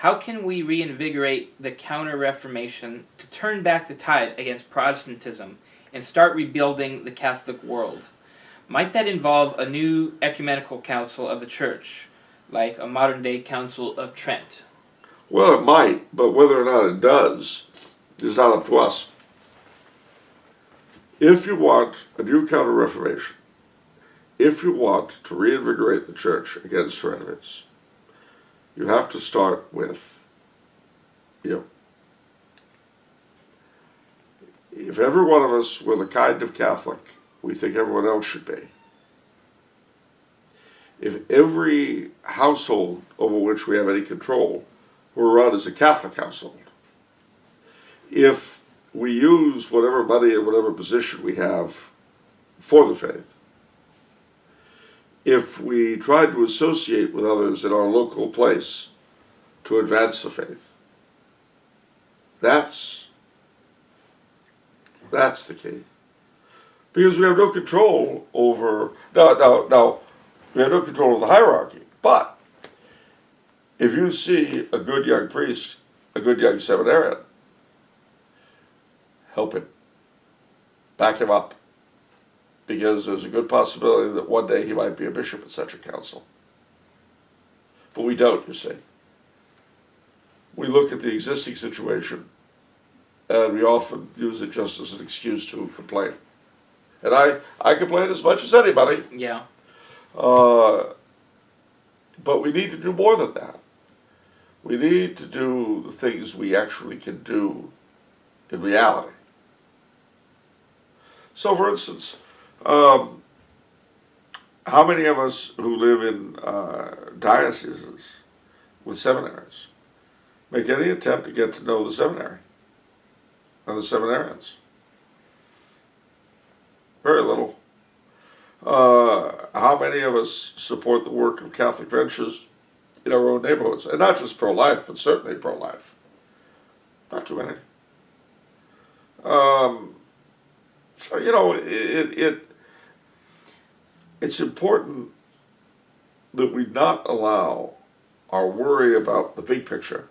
How can we reinvigorate the Counter Reformation to turn back the tide against Protestantism and start rebuilding the Catholic world? Might that involve a new ecumenical council of the Church, like a modern-day Council of Trent? Well, it might, but whether or not it does is not up to us. If you want a new Counter Reformation, if you want to reinvigorate the Church against her enemies, you have to start with you. If every one of us were the kind of Catholic we think everyone else should be, if every household over which we have any control were run as a Catholic household, if we use whatever money and whatever position we have for the faith, if we tried to associate with others in our local place to advance the faith, that's the key. Because we have no control over, now, we have no control over the hierarchy, but if you see a good young priest, a good young seminarian, help him, back him up, because there's a good possibility that one day he might be a bishop in such a council. But we don't, you see. We look at the existing situation, and we often use it just as an excuse to complain. And I complain as much as anybody. Yeah. But we need to do more than that. We need to do the things we actually can do in reality. So, for instance, how many of us who live in dioceses with seminaries make any attempt to get to know the seminary and the seminarians? Very little. How many of us support the work of Catholic Ventures in our own neighborhoods? And not just pro-life, but certainly pro-life. Not too many. So, you know, it's important that we not allow our worry about the big picture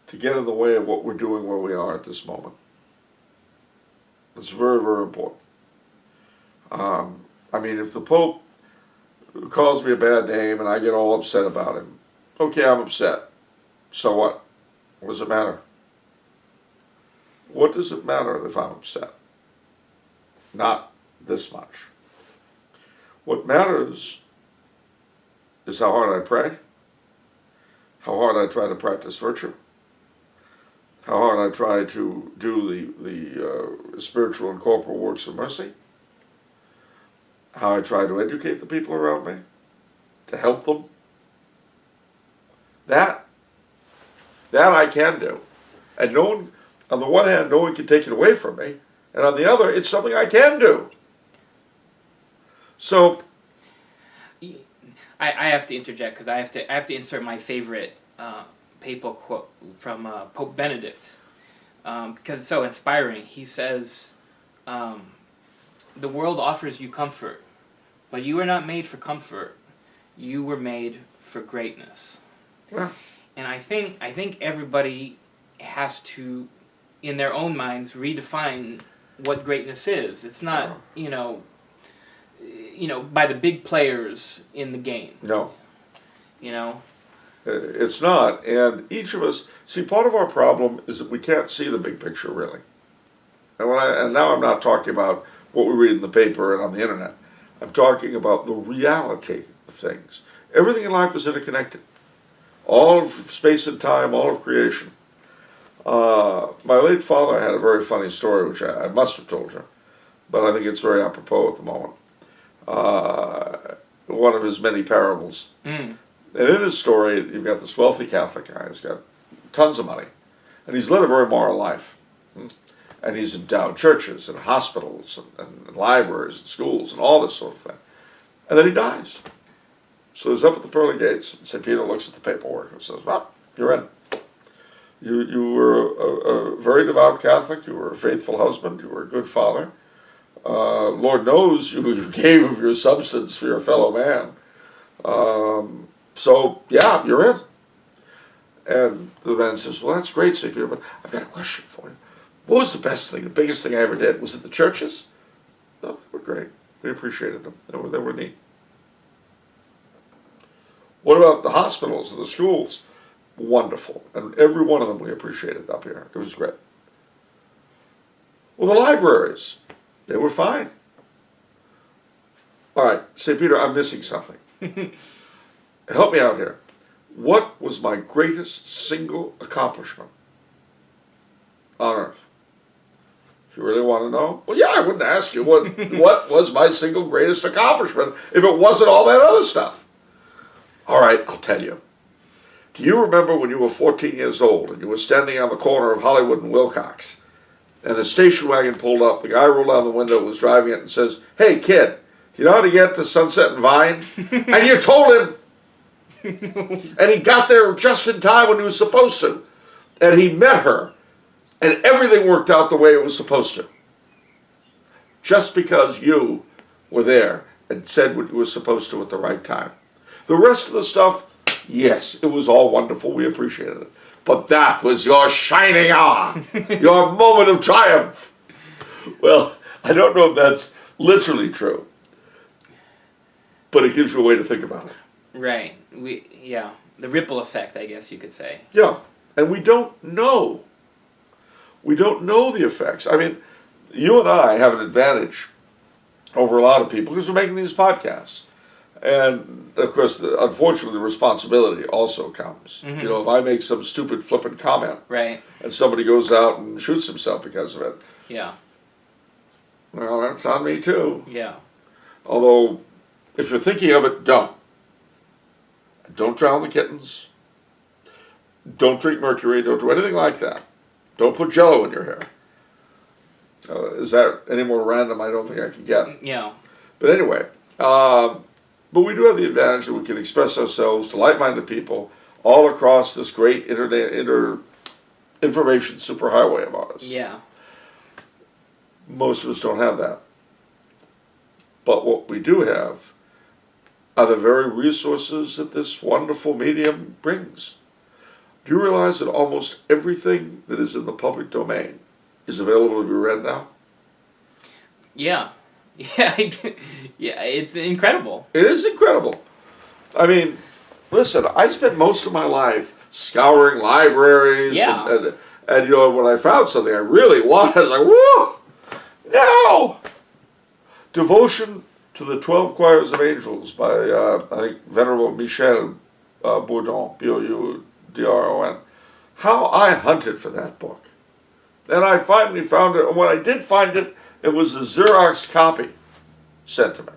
to get in the way of what we're doing where we are at this moment. It's very, very important. I mean, if the Pope calls me a bad name and I get all upset about him, okay, I'm upset. So what? What does it matter? What does it matter if I'm upset? Not this much. What matters is how hard I pray, how hard I try to practice virtue, how hard I try to do the spiritual and corporal works of mercy, how I try to educate the people around me, to help them. That I can do. And no one, on the one hand, no one can take it away from me, and on the other, it's something I can do. So, I have to interject because I have to insert my favorite papal quote from Pope Benedict because it's so inspiring. He says, "The world offers you comfort, but you were not made for comfort. You were made for greatness." well, And I think everybody has to, in their own minds, redefine what greatness is. It's not, you know, by the big players in the game. no. You know? It's not. And each of us, see, part of our problem is that we can't see the big picture, really. And now I'm not talking about what we read in the paper and on the internet. I'm talking about the reality of things. Everything in life is interconnected. All of space and time, all of creation. My late father had a very funny story, which I must have told you, but I think it's very apropos at the moment. One of his many parables. Mm. And in his story, you've got this wealthy Catholic guy who's got tons of money, and he's led a very moral life. And he's endowed churches and hospitals and libraries and schools and all this sort of thing. And then he dies. So he's up at the pearly gates, and St. Peter looks at the paperwork and says, well, you're in. You were a very devout Catholic, you were a faithful husband, you were a good father. Lord knows you gave of your substance for your fellow man. So, yeah, you're in. And the man says, well, that's great, St. Peter, but I've got a question for you. What was the best thing, the biggest thing I ever did? Was it the churches? No, they were great. We appreciated them. They were neat. What about the hospitals and the schools? Wonderful. And every one of them we appreciated up here. It was great. Well, the libraries, they were fine. All right, St. Peter, I'm missing something. Help me out here. What was my greatest single accomplishment on earth? If you really want to know, well, yeah, I wouldn't ask you what was my single greatest accomplishment if it wasn't all that other stuff. All right, I'll tell you. Do you remember when you were 14 years old and you were standing on the corner of Hollywood and Wilcox, and the station wagon pulled up, the guy rolled down the window, was driving it, and says, hey, kid, you know how to get to Sunset and Vine? And you told him. And he got there just in time when he was supposed to. And he met her. And everything worked out the way it was supposed to. Just because you were there and said what you were supposed to at the right time. The rest of the stuff, yes, it was all wonderful. We appreciated it. But that was your shining hour. Your moment of triumph. Well, I don't know if that's literally true. But it gives you a way to think about it. Right. The ripple effect, I guess you could say. Yeah. And we don't know. We don't know the effects. I mean, you and I have an advantage over a lot of people because we're making these podcasts. And, of course, unfortunately, the responsibility also comes. Mm-hmm. You know, if I make some stupid flippant comment, right, and somebody goes out and shoots himself because of it, yeah, well, that's on me too. Yeah. Although, if you're thinking of it, don't. Don't drown the kittens. Don't drink mercury. Don't do anything like that. Don't put Jell-O in your hair. Is that any more random? I don't think I can get. Yeah. But anyway, but we do have the advantage that we can express ourselves to like-minded people all across this great information superhighway of ours. Yeah. Most of us don't have that. But what we do have are the very resources that this wonderful medium brings. Do you realize that almost everything that is in the public domain is available to be read now? Yeah. Yeah, yeah, it's incredible. It is incredible. I mean, listen, I spent most of my life scouring libraries. Yeah. And you know, when I found something I really wanted, I was like, whoa, no! Devotion to the 12 Choirs of Angels by, I think, Venerable Michel Bourdon, Boudron. How I hunted for that book. And I finally found it, and when I did find it, it was a Xerox copy sent to me.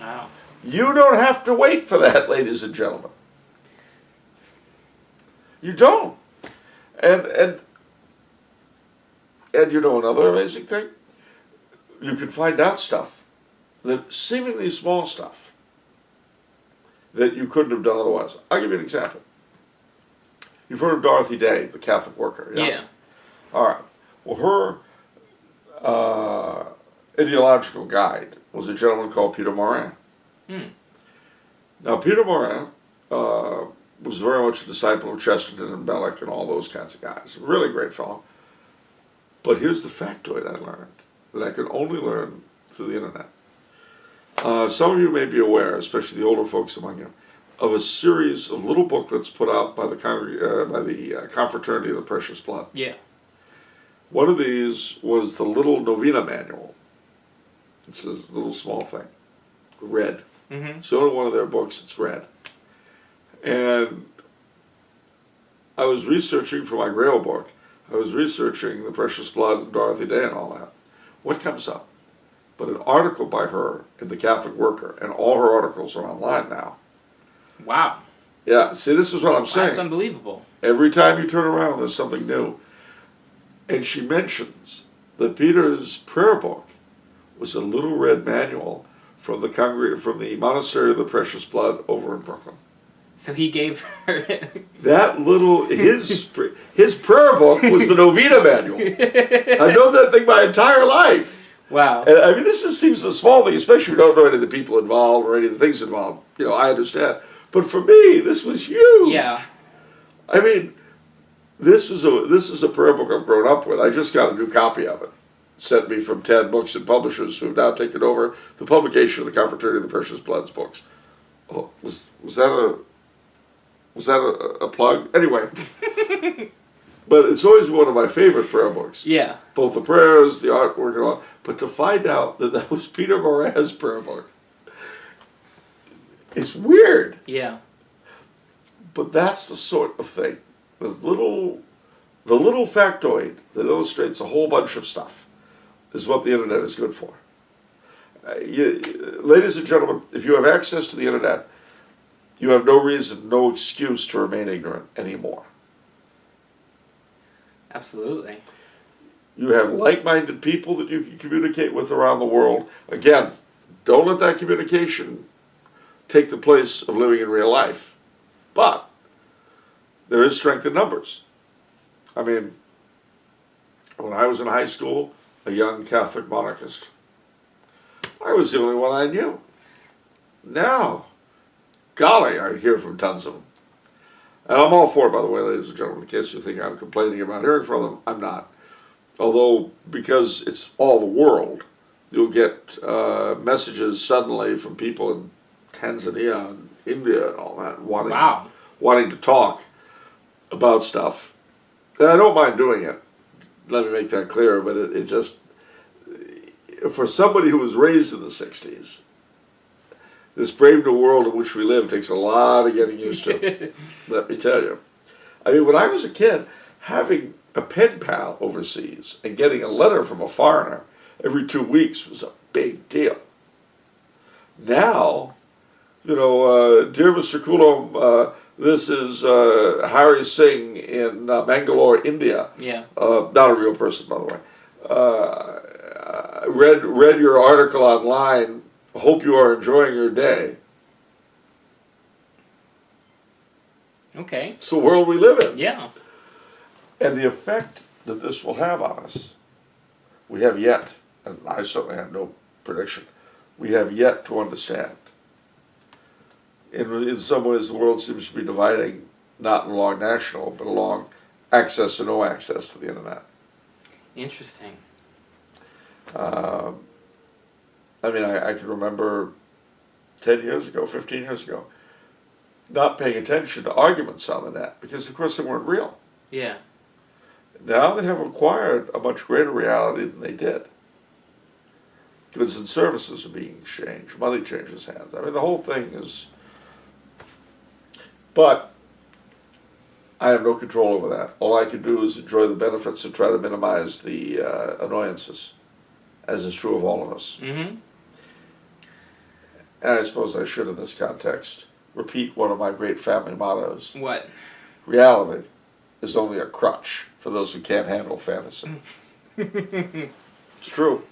Wow. You don't have to wait for that, ladies and gentlemen. You don't. And you know another amazing thing? You can find out stuff, that seemingly small stuff, that you couldn't have done otherwise. I'll give you an example. You've heard of Dorothy Day, the Catholic worker, yeah? Yeah. All right. Well, her ideological guide was a gentleman called Peter Morin. Now, Peter Morin was very much a disciple of Chesterton and Belloc and all those kinds of guys. Really great fellow. But here's the factoid I learned, that I could only learn through the internet. Some of you may be aware, especially the older folks among you, of a series of little booklets put out by the Confraternity of the Precious Blood. Yeah. One of these was the Little Novena Manual. It's a little small thing, red. Mm-hmm. It's the only one of their books that's red. And I was researching for my Grail book, I was researching the Precious Blood and Dorothy Day and all that. What comes up? But an article by her in the Catholic Worker, and all her articles are online now. Wow. Yeah, see, this is what I'm saying. That's unbelievable. Every time you turn around, there's something new. And she mentions that Peter's prayer book was a little red manual from the Monastery of the Precious Blood over in Brooklyn. So he gave her That little his prayer book was the Novena Manual. I've known that thing my entire life. Wow. And I mean, this seems a small thing, especially if you don't know any of the people involved or any of the things involved. You know, I understand. But for me, this was huge. Yeah. I mean, this is a prayer book I've grown up with. I just got a new copy of it. Sent me from 10 books and publishers who have now taken over the publication of the Confraternity of the Precious Bloods books. Oh, was that a plug? Anyway, but it's always one of my favorite prayer books. Yeah. Both the prayers, the artwork, and all. But to find out that was Peter Moran's prayer book, it's weird. Yeah. But that's the sort of thing. The little factoid that illustrates a whole bunch of stuff is what the internet is good for. Ladies and gentlemen, if you have access to the internet, you have no reason, no excuse to remain ignorant anymore. Absolutely. You have like-minded people that you can communicate with around the world. Again, don't let that communication take the place of living in real life. But there is strength in numbers. I mean, when I was in high school, a young Catholic monarchist, I was the only one I knew. Now, golly, I hear from tons of them. And I'm all for it, by the way, ladies and gentlemen, in case you think I'm complaining about hearing from them. I'm not. Although, because it's all the world, you'll get messages suddenly from people in Tanzania and India and all that, wanting to talk about stuff. And I don't mind doing it. Let me make that clear, but it just, for somebody who was raised in the 60s, this brave new world in which we live takes a lot of getting used to, let me tell you. I mean, when I was a kid, having a pen pal overseas and getting a letter from a foreigner every 2 weeks was a big deal. Now, dear Mr. Coulombe, this is Hari Singh in Bangalore, India. Yeah. Not a real person, by the way. Read your article online. Hope you are enjoying your day. Okay. It's the world we live in. Yeah. And the effect that this will have on us, we have yet, and I certainly have no prediction, we have yet to understand. In some ways, the world seems to be dividing not along national, but along access or no access to the internet. Interesting. I mean, I can remember 10 years ago, 15 years ago, not paying attention to arguments on the net because, of course, they weren't real. Yeah. Now they have acquired a much greater reality than they did. Goods and services are being exchanged. Money changes hands. I mean, the whole thing is... But I have no control over that. All I can do is enjoy the benefits and try to minimize the annoyances, as is true of all of us. Mm-hmm. And I suppose I should, in this context, repeat one of my great family mottos. What? Reality is only a crutch for those who can't handle fantasy. It's true.